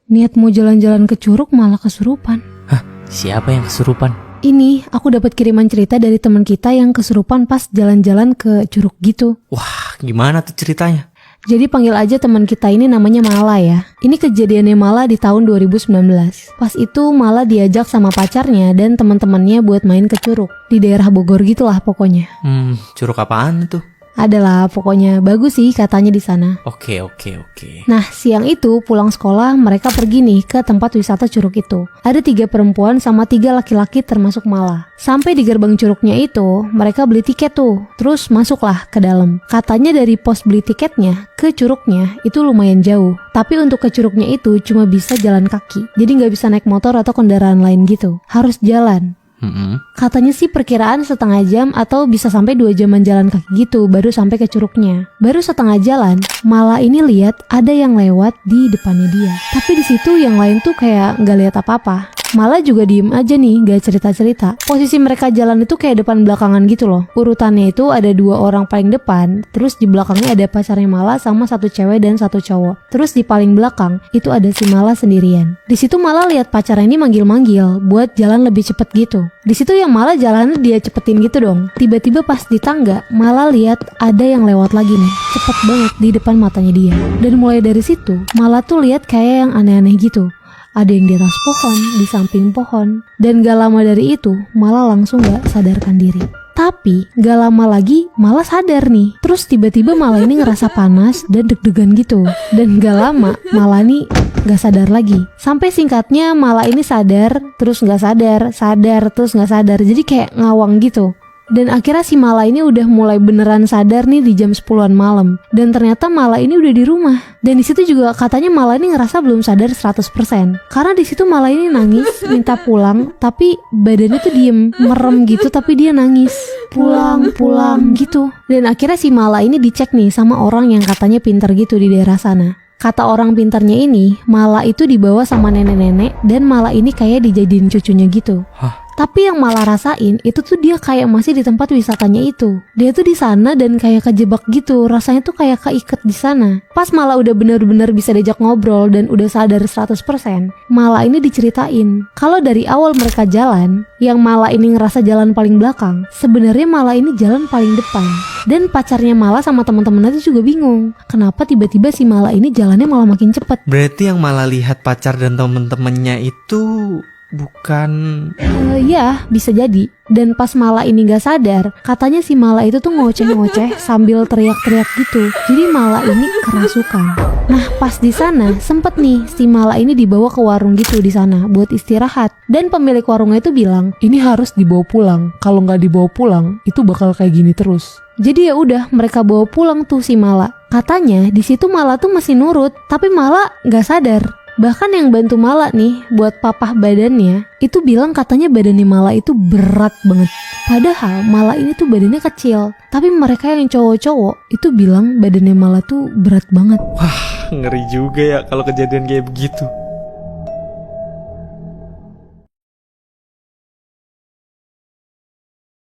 Niat mau jalan-jalan ke Curug malah kesurupan. Hah, siapa yang kesurupan? Ini aku dapat kiriman cerita dari teman kita yang kesurupan pas jalan-jalan ke Curug gitu. Wah, gimana tuh ceritanya? Jadi panggil aja teman kita ini namanya Mala ya. Ini kejadiannya Mala di tahun 2019. Pas itu Mala diajak sama pacarnya dan teman-temannya buat main ke Curug. Di daerah Bogor gitulah pokoknya. Curug apaan tuh? Adalah pokoknya bagus sih katanya di sana. Oke. Nah siang itu pulang sekolah mereka pergi nih ke tempat wisata Curug itu. Ada 3 perempuan sama 3 laki-laki termasuk Mala. Sampai di gerbang Curugnya itu mereka beli tiket tuh. Terus masuklah ke dalam. Katanya dari pos beli tiketnya ke Curugnya itu lumayan jauh. Tapi untuk ke Curugnya itu cuma bisa jalan kaki. Jadi gak bisa naik motor atau kendaraan lain gitu. Harus jalan. Katanya sih perkiraan setengah jam atau bisa sampai 2 jaman jalan kaki gitu baru sampai ke Curugnya. Baru setengah jalan, Mala ini lihat ada yang lewat di depannya dia. Tapi di situ yang lain tuh kayak nggak lihat apa-apa. Mala juga diem aja nih, gak cerita-cerita. Posisi mereka jalan itu kayak depan belakangan gitu loh. Urutannya itu ada 2 orang paling depan, terus di belakangnya ada pacarnya Mala sama 1 cewek dan 1 cowok. Terus di paling belakang itu ada si Mala sendirian. Di situ Mala lihat pacarnya ini manggil-manggil buat jalan lebih cepet gitu. Di situ yang Mala jalannya dia cepetin gitu dong. Tiba-tiba pas di tangga, Mala lihat ada yang lewat lagi nih, cepet banget di depan matanya dia. Dan mulai dari situ, Mala tuh lihat kayak yang aneh-aneh gitu. Ada yang di atas pohon, di samping pohon. Dan gak lama dari itu, Mala langsung gak sadarkan diri. Tapi gak lama lagi Mala sadar nih. Terus tiba-tiba Mala ini ngerasa panas dan deg-degan gitu. Dan gak lama Mala nih gak sadar lagi. Sampai singkatnya Mala ini sadar, terus gak sadar, sadar, terus gak sadar. Jadi kayak ngawang gitu. Dan akhirnya si Mala ini udah mulai beneran sadar nih di jam 10-an malam. Dan ternyata Mala ini udah di rumah. Dan di situ juga katanya Mala ini ngerasa belum sadar 100%. Karena di situ Mala ini nangis, minta pulang, tapi badannya tuh diem, merem gitu tapi dia nangis. Pulang gitu. Dan akhirnya si Mala ini dicek nih sama orang yang katanya pintar gitu di daerah sana. Kata orang pintarnya ini, Mala itu dibawa sama nenek-nenek dan Mala ini kayak dijadiin cucunya gitu. Tapi yang Mala rasain itu tuh dia kayak masih di tempat wisatanya itu. Dia tuh di sana dan kayak kejebak gitu. Rasanya tuh kayak keiket di sana. Pas Mala udah bener-bener bisa diajak ngobrol dan udah sadar 100%, Mala ini diceritain kalau dari awal mereka jalan, yang Mala ini ngerasa jalan paling belakang, sebenarnya Mala ini jalan paling depan. Dan pacarnya Mala sama teman-temannya tuh juga bingung. Kenapa tiba-tiba si Mala ini jalannya malah makin cepet. Berarti yang Mala lihat pacar dan temen-temennya itu bukan... Ya bisa jadi. Dan pas Mala ini gak sadar, katanya si Mala itu tuh ngoceh-ngoceh sambil teriak-teriak gitu. Jadi Mala ini kerasukan. Nah pas di sana sempet nih si Mala ini dibawa ke warung gitu di sana buat istirahat. Dan pemilik warungnya itu bilang, ini harus dibawa pulang. Kalau nggak dibawa pulang, itu bakal kayak gini terus. Jadi ya udah mereka bawa pulang tuh si Mala. Katanya di situ Mala tuh masih nurut, tapi Mala nggak sadar. Bahkan yang bantu Mala nih buat papah badannya itu bilang katanya badannya Mala itu berat banget. Padahal Mala ini tuh badannya kecil. Tapi mereka yang cowok-cowok itu bilang badannya Mala tuh berat banget. Wah, ngeri juga ya kalau kejadian kayak begitu.